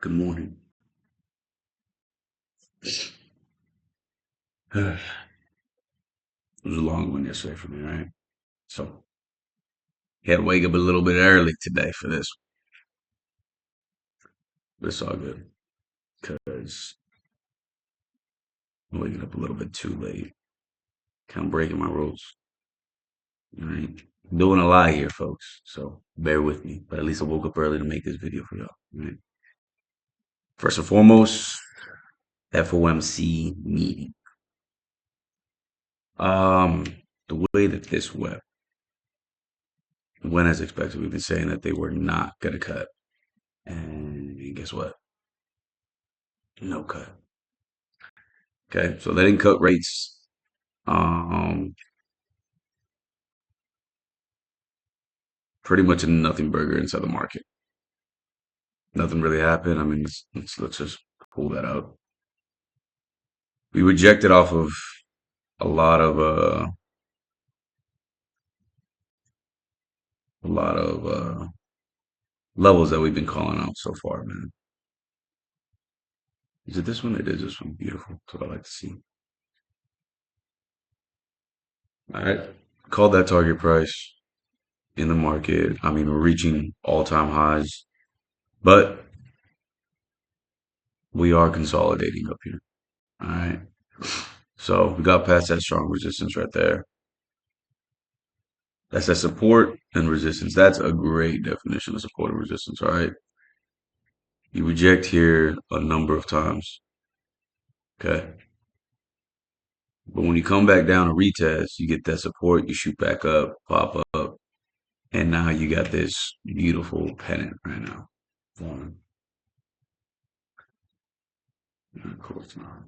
Good morning. It was a long one yesterday for me, right? So had to wake up a little bit early today for this, but it's all good because I'm waking up a little bit too late. Kind of breaking my rules. All right, doing a lot here, folks. So bear with me. But at least I woke up early to make this video for y'all. All right? First and foremost, FOMC meeting. Um, the way that this went as expected. We've been saying that they were not gonna cut, and guess what? No cut. Okay, so they didn't cut rates. Um, Pretty much a nothing burger inside the market. Nothing really happened. I mean, let's just pull that out. We rejected off of a lot of levels that we've been calling out so far, man. Is it this one? It is this one. Beautiful. That's what I like to see. All right, called that target price in the market. I mean, we're reaching all-time highs, but we are consolidating up here. All right. So we got past that strong resistance right there. That's that support and resistance. That's a great definition of support and resistance. All right. You reject here a number of times. Okay. But when you come back down and retest, you get that support, you shoot back up, pop up, and now you got this beautiful pennant right now. Forming. Of course not.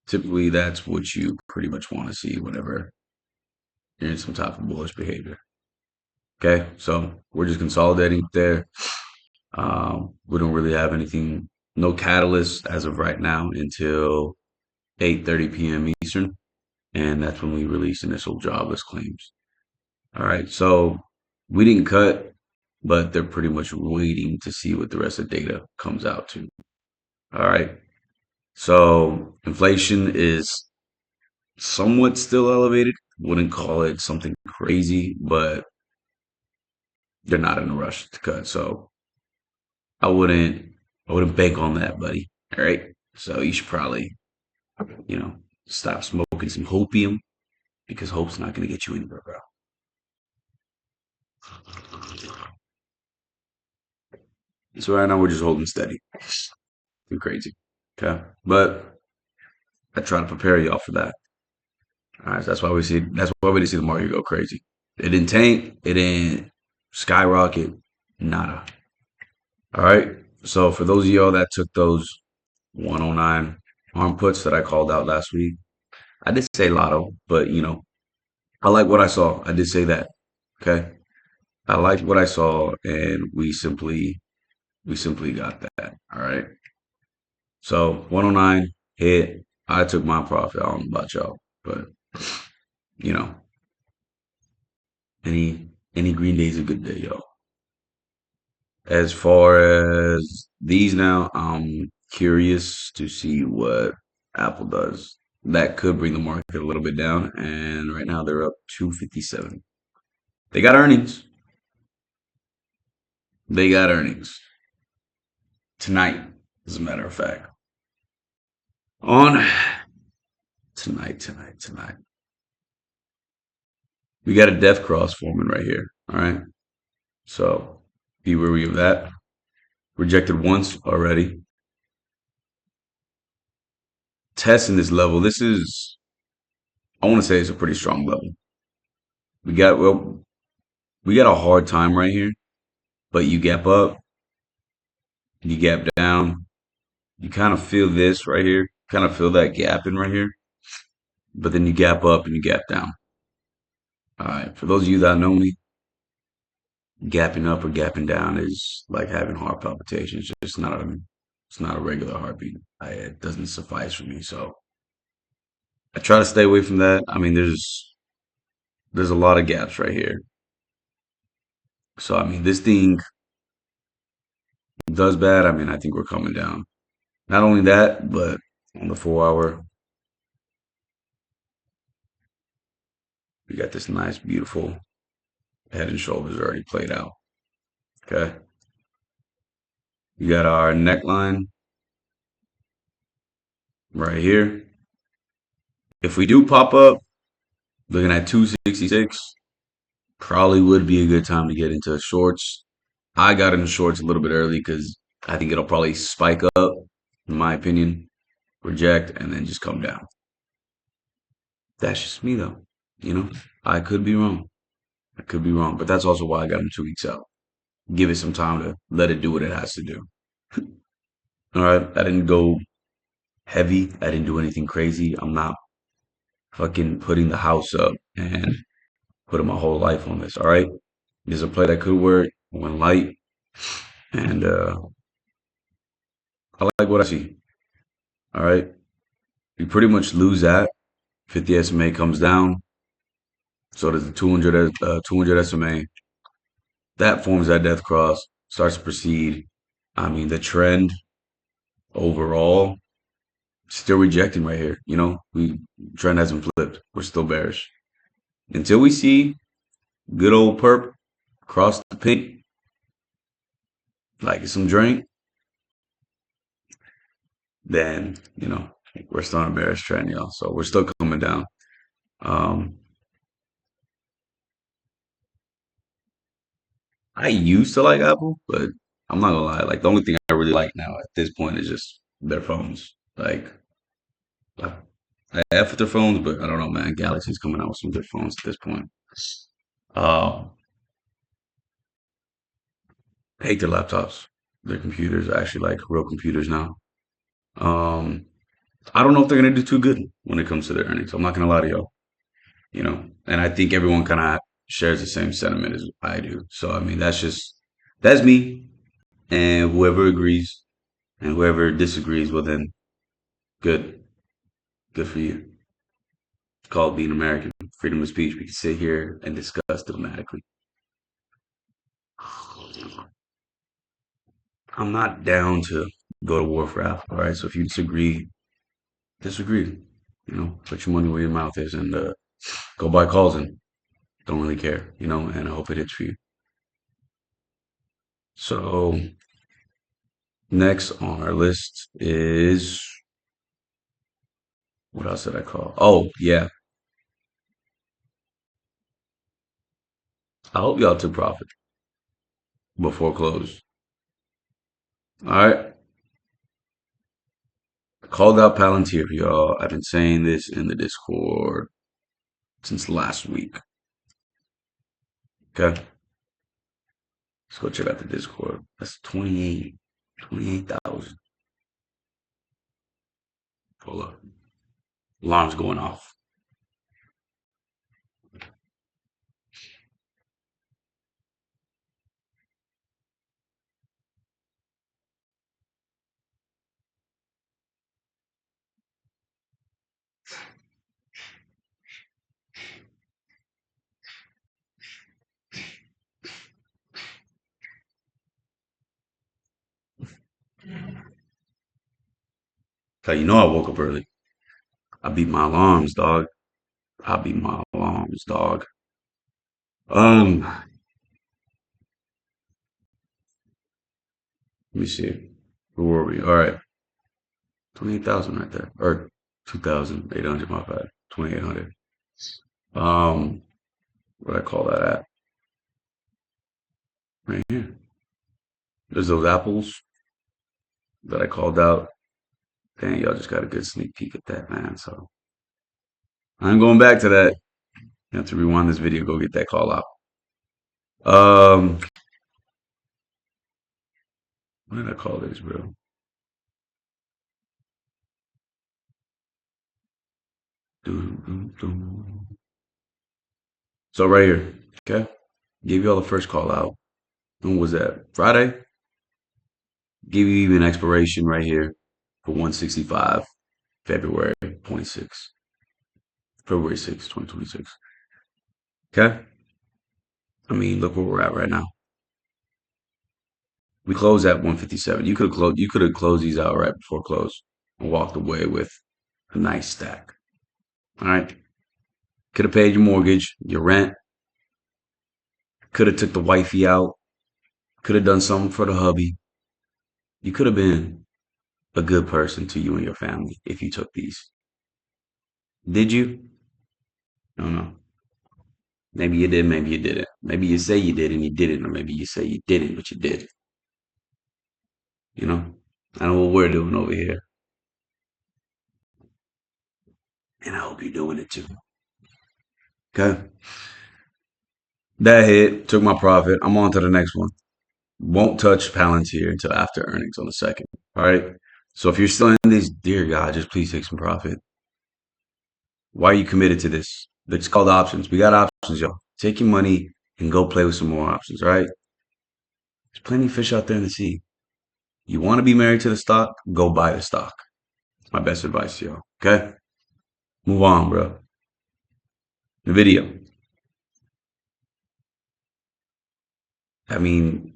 Typically, that's what you pretty much want to see whenever you're in some type of bullish behavior. Okay. So we're just consolidating there. We don't really have anything, no catalyst as of right now until 8:30 p.m. Eastern, and that's when we release initial jobless claims. All right, so we didn't cut, but they're pretty much waiting to see what the rest of the data comes out to. All right, so inflation is somewhat still elevated. Wouldn't call it something crazy, but they're not in a rush to cut. So I wouldn't I wouldn't bank on that, buddy. All right. So you should probably, you know, stop smoking some hopium because hope's not gonna get you anywhere, bro. So right now we're just holding steady. Too crazy. Okay. But I try to prepare y'all for that. All right. So that's why we didn't see the market go crazy. It didn't tank, it didn't skyrocket, nada. All right. So for those of y'all that took those 109 arm puts that I called out last week, I did say lotto, but I like what I saw. I did say that. Okay. I liked what I saw, and we simply got that. All right. So 109 hit. I took my profit. I don't know about y'all, but you know, any green day is a good day, yo. As far as these now, I'm curious to see what Apple does. That could bring the market a little bit down, and right now they're up 257. They got earnings. They got earnings tonight, as a matter of fact. On tonight. We got a death cross forming right here. All right. So be wary of that. Rejected once already. Testing this level. This is, I want to say it's a pretty strong level. We got, well, we got a hard time right here, but you gap up, you gap down. You kind of feel this right here, kind of feel that gap in right here, but then you gap up and you gap down. All right. For those of you that know me, gapping up or gapping down is like having heart palpitations. It's not a regular heartbeat. It doesn't suffice for me. So I try to stay away from that. I mean, there's a lot of gaps right here. So I mean, this thing does bad, I mean, I think we're coming down. Not only that, but on the 4 hour, we got this nice, beautiful head and shoulders already played out. Okay. We got our neckline right here. If we do pop up, looking at 266, probably would be a good time to get into shorts. I got into shorts a little bit early because I think it'll probably spike up, in my opinion, reject, and then just come down. That's just me though. You know, I could be wrong. I could be wrong, but that's also why I got him 2 weeks out. Give it some time to let it do what it has to do. All right. I didn't go heavy. I didn't do anything crazy. I'm not fucking putting the house up and putting my whole life on this. All right. There's a play that could work. I went light, and I like what I see. All right. We pretty much lose that. 50 SMA comes down. So does the 200 SMA. That forms that death cross. Starts to proceed. I mean, the trend overall still rejecting right here. You know, we trend hasn't flipped. We're still bearish until we see good old perp cross the pink, like some drink. Then we're still on a bearish trend, y'all. So we're still coming down. Um, I used to like Apple, but I'm not gonna lie. Like the only thing I really like now at this point is just their phones. Like I I have their phones, but I don't know, man. Galaxy's coming out with some good phones at this point. Uh, hate their laptops. Their computers are actually like real computers now. Um, I don't know if they're gonna do too good when it comes to their earnings. I'm not gonna lie to y'all. And I think everyone kind of shares the same sentiment as I do. So I mean, that's me, and whoever agrees and whoever disagrees, well then, good, good for you. It's called being American, freedom of speech. We can sit here and discuss diplomatically. I'm not down to go to war for Africa, all right? So if you disagree, disagree. Put your money where your mouth is and go buy calls and don't really care, and I hope it hits for you. So next on our list is what else did I call? Oh, yeah. I hope y'all took profit before close. All right. Called out Palantir, y'all. I've been saying this in the Discord since last week. Okay. Let's go check out the Discord. That's 28,000. Hold up. Alarm's going off. I woke up early. I beat my alarms, dog. I beat my alarms, dog. Let me see. Where were we? All right. 28,000 right there. Or 2,800, my bad. 2,800. Um, what I call that at? Right here. There's those apples that I called out. Dang, y'all just got a good sneak peek at that, man. So I'm going back to that. You have to rewind this video, go get that call out. Um, what did I call this, bro? Doo, doo, doo. So right here, okay? Gave y'all the first call out. When was that? Friday? Give you even expiration right here for 165, February 26th. February 6th, 2026. Okay? I mean, look where we're at right now. We closed at 157. You could have closed. You could have closed these out right before close and walked away with a nice stack. All right. Could have paid your mortgage, your rent. Could have took the wifey out. Could have done something for the hubby. You could have been a good person to you and your family if you took these. Did you? No, no. Maybe you did. Maybe you didn't. Maybe you say you did and you didn't, or maybe you say you didn't but you did. You know. I know what we're doing over here, and I hope you're doing it too. Okay. That hit took my profit. I'm on to the next one. Won't touch Palantir until after earnings on the second. All right. So if you're still in this, dear God, just please take some profit. Why are you committed to this? It's called options. We got options, y'all. Take your money and go play with some more options, all right? There's plenty of fish out there in the sea. You want to be married to the stock? Go buy the stock. My best advice to y'all. Okay? Move on, bro. The video. I mean,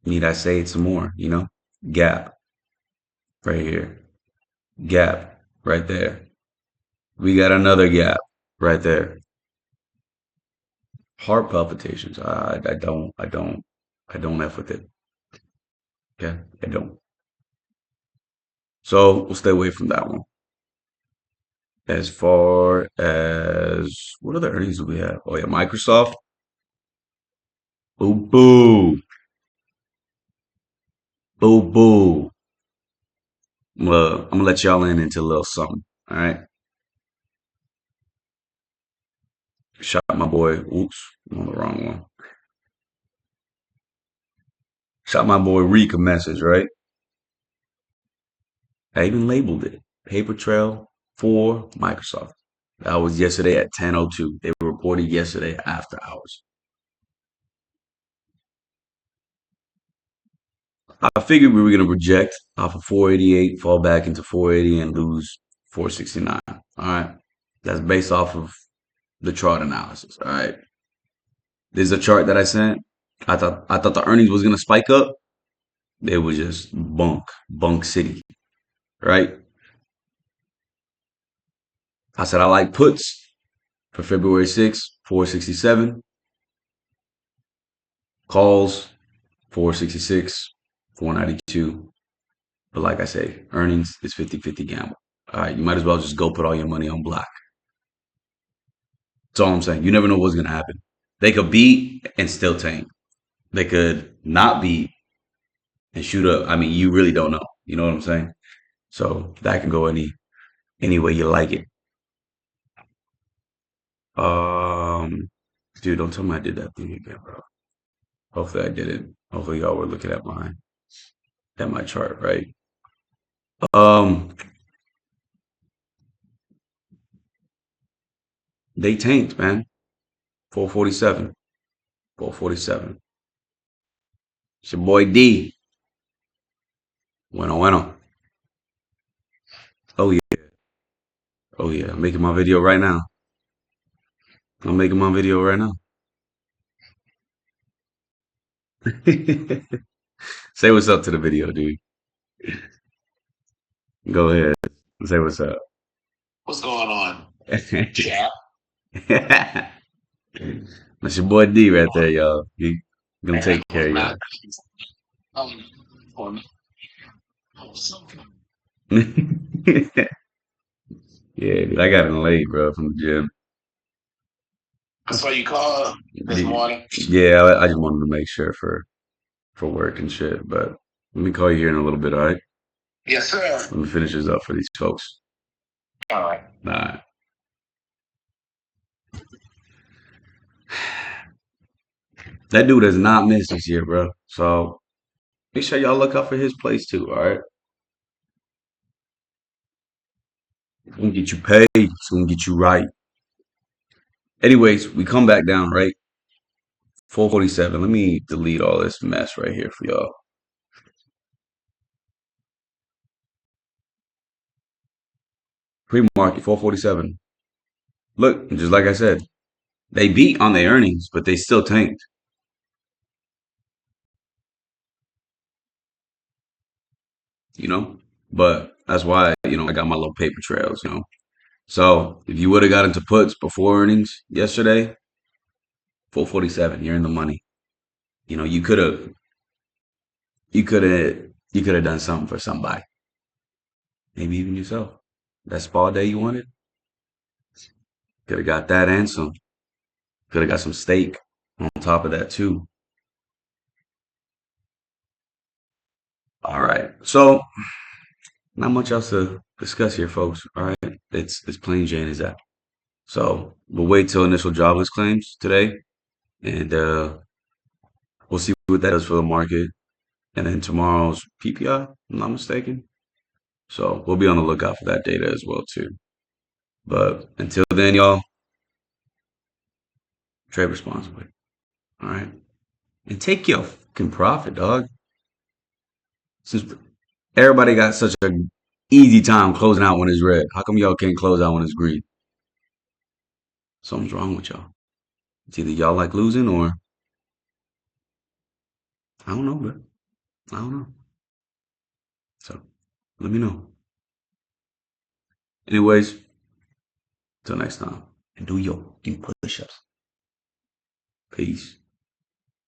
need I say it some more, Gap right here. Gap right there. We got another gap right there. Heart palpitations. I don't F with it. Okay? I don't. So we'll stay away from that one. As far as what other earnings do we have? Oh yeah, Microsoft. Boo boo. Boo boo. I'm gonna let y'all in into a little something. All right. Shot my boy. Oops, I'm on the wrong one. Shot my boy Reek a message, right? I even labeled it Paper Trail for Microsoft. That was yesterday at 10:02. They reported yesterday after hours. I figured we were gonna reject off of 488, fall back into 480, and lose 469. All right. That's based off of the chart analysis. All right. There's a chart that I sent. I thought the earnings was gonna spike up. It was just bunk city. Right. I said I like puts for February 6th, 467. Calls 466, 492. But like I say, earnings is 50-50 gamble. All right. You might as well just go put all your money on black. That's all I'm saying. You never know what's gonna happen. They could beat and still tank. They could not beat and shoot up. I mean, you really don't know. You know what I'm saying? So that can go any way you like it. Um, dude, don't tell me I did that thing again, bro. Hopefully I didn't. Hopefully y'all were looking at my chart, right? Um, they tanked, man. 447. 447. It's your boy D. Bueno, bueno. Oh yeah. Oh yeah. I'm making my video right now. I'm making my video right now. Say what's up to the video, dude. Go ahead. Say what's up. What's going on? Yeah. That's your boy D right there, y'all. He gonna take care of y'all. Yeah, dude, I got in late, bro, from the gym. That's why you called this morning. Yeah, I just wanted to make sure for work and shit. But let me call you here in a little bit, all right? Yes, sir. Let me finish this up for these folks. All right. All right. That dude has not missed this year, bro. So make sure y'all look out for his place too, all right? It's gonna get you paid. It's gonna get you right. Anyways, we come back down, right? 447. Let me delete all this mess right here for y'all. Pre-market 447. Look, just like I said, they beat on their earnings, but they still tanked. you know. But that's why, I got my little paper trails. So if you would have got into puts before earnings yesterday, 447, you're in the money. You know, you could have done something for somebody, maybe even yourself. That spa day you wanted, could have got that and some. Could have got some steak on top of that too. All right. So not much else to discuss here, folks. All right. It's plain Jane is that. So we'll wait till initial jobless claims today, and we'll see what that does for the market. And then tomorrow's PPI, if I'm not mistaken. So we'll be on the lookout for that data as well too. But until then, y'all, trade responsibly. All right. And take your fucking profit, dog. Since everybody got such a easy time closing out when it's red, how come y'all can't close out when it's green? Something's wrong with y'all. It's either y'all like losing or I don't know, bro. I don't know. So let me know. Anyways, till next time. And do push ups. Peace.